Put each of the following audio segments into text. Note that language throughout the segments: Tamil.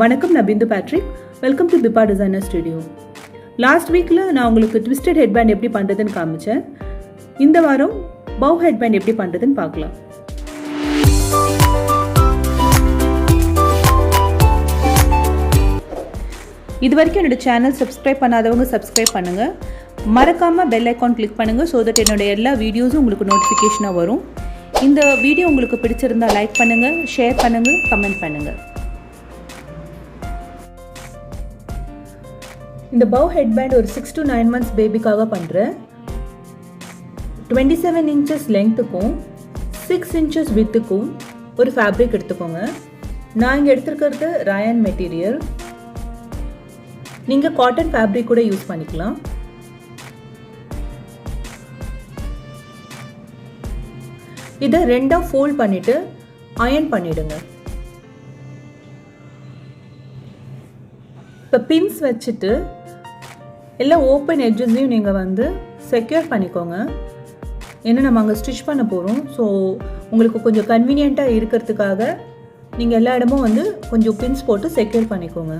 வணக்கம், நான் Bindu Patrick. Welcome to Biba designer studio. Last வீக்கில் நான் உங்களுக்கு ட்விஸ்டட் ஹெட்பேண்ட் எப்படி பண்ணுறதுன்னு காமிச்சேன். இந்த வாரம் பவ் ஹெட்பேண்ட் எப்படி பண்ணுறதுன்னு பார்க்கலாம். இது வரைக்கும் என்னோட சேனல் சப்ஸ்கிரைப் பண்ணாதவங்க சப்ஸ்கிரைப் பண்ணுங்கள். மறக்காமல் பெல் ஐக்கான் கிளிக் பண்ணுங்கள். ஸோ தட் என்னோடய எல்லா வீடியோஸும் உங்களுக்கு நோட்டிஃபிகேஷனாக வரும். இந்த வீடியோ உங்களுக்கு பிடிச்சிருந்தால் லைக் பண்ணுங்கள், ஷேர் பண்ணுங்கள், கமெண்ட் பண்ணுங்கள். இந்த பவ் ஹெட்பேண்ட் ஒரு 6 to 9 months பேபிக்காக பண்ணுறேன். 27 inches லெங்க்த்துக்கும் 6 inches வித்துக்கும் ஒரு ஃபேப்ரிக் எடுத்துக்கோங்க. நான் இங்கே எடுத்துருக்கிறது ராயன் மெட்டீரியல். நீங்கள் காட்டன் ஃபேப்ரிக் கூட யூஸ் பண்ணிக்கலாம். இதை ரெண்டாக ஃபோல்ட் பண்ணிவிட்டு அயர்ன் பண்ணிவிடுங்க. இப்போ பின்ஸ் வச்சுட்டு எல்லா ஓப்பன் எட்ஜஸ்லையும் நீங்கள் செக்யூர் பண்ணிக்கோங்க. ஏன்னா நம்ம அங்கே ஸ்டிச் பண்ண போகிறோம். ஸோ உங்களுக்கு கொஞ்சம் கன்வீனியண்ட்டாக இருக்கிறதுக்காக நீங்கள் எல்லா இடமும் கொஞ்சம் பின்ஸ் போட்டு செக்யூர் பண்ணிக்கோங்க.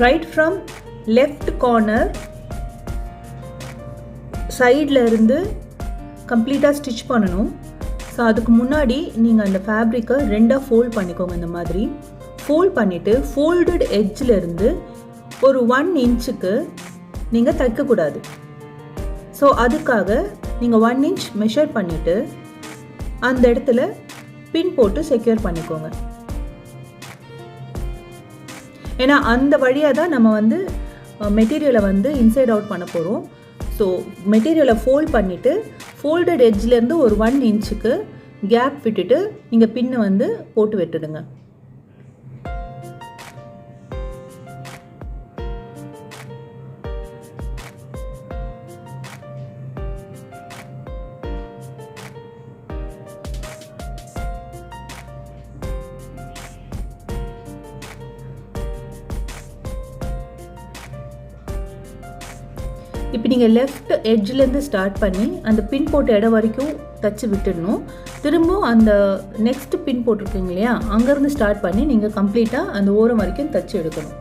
ரைட் ஃப்ரம் லெஃப்ட் கார்னர் சைடில் இருந்து கம்ப்ளீட்டாக ஸ்டிச் பண்ணணும். ஸோ அதுக்கு முன்னாடி நீங்கள் அந்த ஃபேப்ரிக்கை ரெண்டாக ஃபோல்ட் பண்ணிக்கோங்க. இந்த மாதிரி ஃபோல்ட் பண்ணிவிட்டு ஃபோல்டட் எட்ஜில் இருந்து ஒரு 1 inchக்கு நீங்கள் தைக்கக்கூடாது. ஸோ அதுக்காக நீங்கள் 1 inch மெஷர் பண்ணிவிட்டு அந்த இடத்துல பின் போட்டு செக்யூர் பண்ணிக்கோங்க. ஏன்னா அந்த வழியாக தான் நம்ம மெட்டீரியலை இன்சைட் அவுட் பண்ண போகிறோம். ஸோ மெட்டீரியலை ஃபோல்ட் பண்ணிவிட்டு ஃபோல்டட் எட்ஜ்லேருந்து ஒரு 1 inchக்கு கேப் விட்டுட்டு நீங்கள் பின்னை போட்டு விட்டுடுங்க. இப்போ நீங்கள் லெஃப்ட் எட்ஜ்லேருந்து ஸ்டார்ட் பண்ணி அந்த பின் போட்ட இடம் வரைக்கும் தச்சு விட்டுடணும். திரும்பவும் அந்த நெக்ஸ்ட் பின் போட்டிருக்கீங்க இல்லையா, அங்கேருந்து ஸ்டார்ட் பண்ணி நீங்கள் கம்ப்ளீட்டாக அந்த ஓரம் வரைக்கும் தச்சு எடுக்கணும்.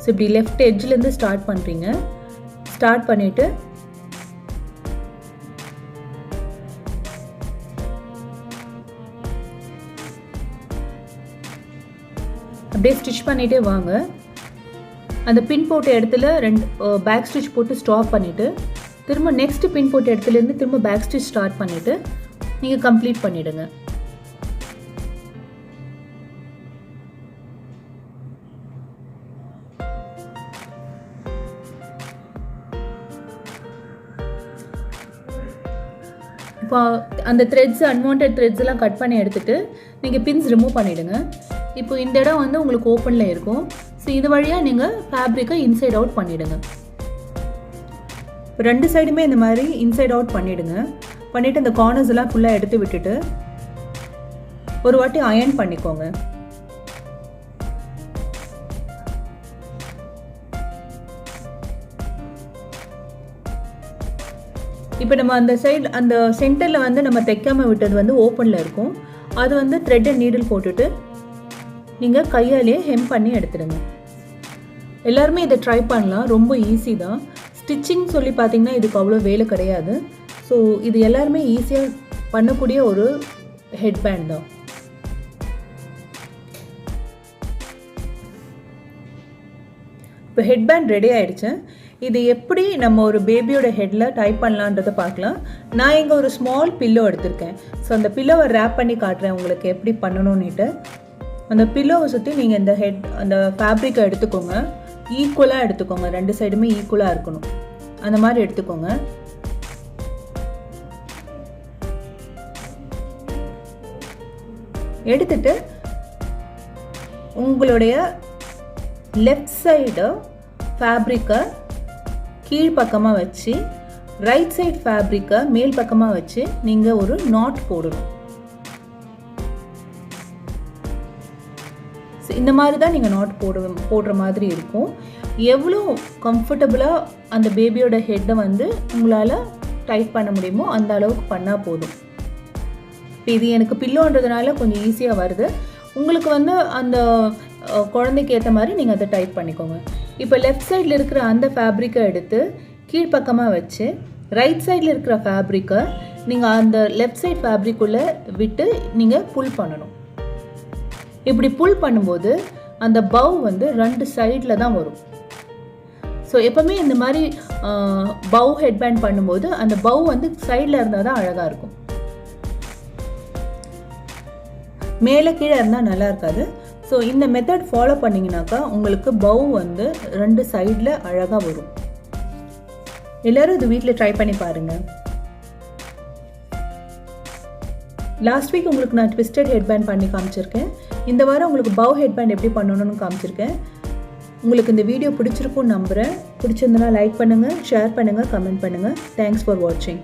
ஸோ இப்படி லெஃப்ட் எட்ஜ்லேருந்து ஸ்டார்ட் பண்ணுறீங்க. ஸ்டார்ட் பண்ணிவிட்டு அப்படியே ஸ்டிச் பண்ணிகிட்டே வாங்க. அந்த பின் போட்ட இடத்துல 2 பேக் ஸ்டிச் போட்டு ஸ்டாப் பண்ணிவிட்டு திரும்ப நெக்ஸ்ட் பின் போட்ட இடத்துலேருந்து திரும்ப பேக் ஸ்டிச் ஸ்டார்ட் பண்ணிவிட்டு நீங்கள் கம்ப்ளீட் பண்ணிவிடுங்க. இப்போ அந்த த்ரெட்ஸ் அன்வான்ட் த்ரெட்ஸ் எல்லாம் கட் பண்ணி எடுத்துகிட்டு நீங்கள் பின்ஸ் ரிமூவ் பண்ணிவிடுங்க. இப்போ இந்த இடம் உங்களுக்கு ஓப்பனில் இருக்கும். ஸோ இது வழியாக நீங்கள் ஃபேப்ரிக்கை இன்சைட் அவுட் பண்ணிவிடுங்க. இப்போ 2 சைடுமே இந்த மாதிரி இன்சைட் அவுட் பண்ணிவிடுங்க. பண்ணிவிட்டு இந்த கார்னர்ஸ் எல்லாம் ஃபுல்லாக எடுத்து விட்டுட்டு ஒரு வாட்டி அயர்ன் பண்ணிக்கோங்க. இப்போ நம்ம அந்த சைடு அந்த சென்டரில் நம்ம தைக்காமல் விட்டது ஓப்பனில் இருக்கும். அது த்ரெட் அண்ட் நீடில் போட்டுட்டு நீங்கள் கையாலேயே ஹெம் பண்ணி எடுத்துடுங்க. எல்லாருமே இதை ட்ரை பண்ணலாம், ரொம்ப ஈஸி தான். ஸ்டிச்சிங் சொல்லி பார்த்தீங்கன்னா இதுக்கு அவ்வளோ வேலை கிடையாது. ஸோ இது எல்லாருமே ஈஸியாக பண்ணக்கூடிய ஒரு ஹெட்பேண்ட் தான். இப்போ ஹெட்பேண்ட் ரெடி ஆகிடுச்சு. இது எப்படி நம்ம ஒரு பேபியோட ஹெட்டில் டைப் பண்ணலான்றதை பார்க்கலாம். நான் இங்கே ஒரு ஸ்மால் பில்லோ எடுத்திருக்கேன். ஸோ அந்த பில்லோவை ரேப் பண்ணி காட்டுறேன் உங்களுக்கு எப்படி பண்ணணும்னுட்டு. அந்த பில்லோவை சுற்றி நீங்கள் இந்த அந்த ஃபேப்ரிக்கை எடுத்துக்கோங்க. ஈக்குவலாக எடுத்துக்கோங்க. 2 சைடுமே ஈக்குவலாக இருக்கணும். அந்த மாதிரி எடுத்துக்கோங்க. எடுத்துட்டு உங்களுடைய லெஃப்ட் சைடு ஃபேப்ரிக்கை கீழ்ப்பக்கமாக வச்சு ரைட் சைடு ஃபேப்ரிக்கை மேல் பக்கமாக வச்சு நீங்கள் ஒரு நாட் போடணும். இந்த மாதிரி தான் நீங்கள் நாட் போடுற மாதிரி இருக்கும். எவ்வளோ கம்ஃபர்டபுளாக அந்த பேபியோட ஹெட்டை உங்களால் டைட் பண்ண முடியுமோ அந்த அளவுக்கு பண்ணால் போதும். இப்போ இது எனக்கு பில்லோன்றதுனால கொஞ்சம் ஈஸியாக வருது. உங்களுக்கு வந்து அந்த குழந்தைக்கு ஏற்ற மாதிரி நீங்கள் அதை டைட் பண்ணிக்கோங்க. இப்போ லெஃப்ட் சைடில் இருக்கிற அந்த ஃபேப்ரிக்கை எடுத்து கீழ்ப்பக்கமாக வச்சு ரைட் சைடில் இருக்கிற ஃபேப்ரிக்கை நீங்கள் அந்த லெஃப்ட் சைட் ஃபேப்ரிக்குள்ளே விட்டு நீங்கள் புல் பண்ணணும். இப்படி புல் பண்ணும்போது அந்த பவ் வந்து 2 சைடில் தான் வரும். ஸோ எப்போவுமே இந்த மாதிரி பவ் ஹெட்பேண்ட் பண்ணும்போது அந்த பவ் வந்து சைடில் இருந்தால் தான் அழகாக இருக்கும். மேலே கீழே இருந்தால் நல்லா இருக்காது. ஸோ இந்த மெத்தட் ஃபாலோ பண்ணிங்கனாக்கா உங்களுக்கு பவ் வந்து 2 சைடில் அழகாக வரும். எல்லோரும் இது வீட்டில் ட்ரை பண்ணி பாருங்கள். லாஸ்ட் வீக் உங்களுக்கு நான் ட்விஸ்டட் ஹெட்பேண்ட் பண்ணி காமிச்சிருக்கேன். இந்த வாரம் உங்களுக்கு பவ் ஹெட்பேண்ட் எப்படி பண்ணணும்னு காமிச்சிருக்கேன். உங்களுக்கு இந்த வீடியோ பிடிச்சிருக்கும்னு நம்புகிறேன். பிடிச்சிருந்தனா லைக் பண்ணுங்கள், ஷேர் பண்ணுங்கள், கமெண்ட் பண்ணுங்கள். தேங்க்ஸ் ஃபார் வாட்சிங்.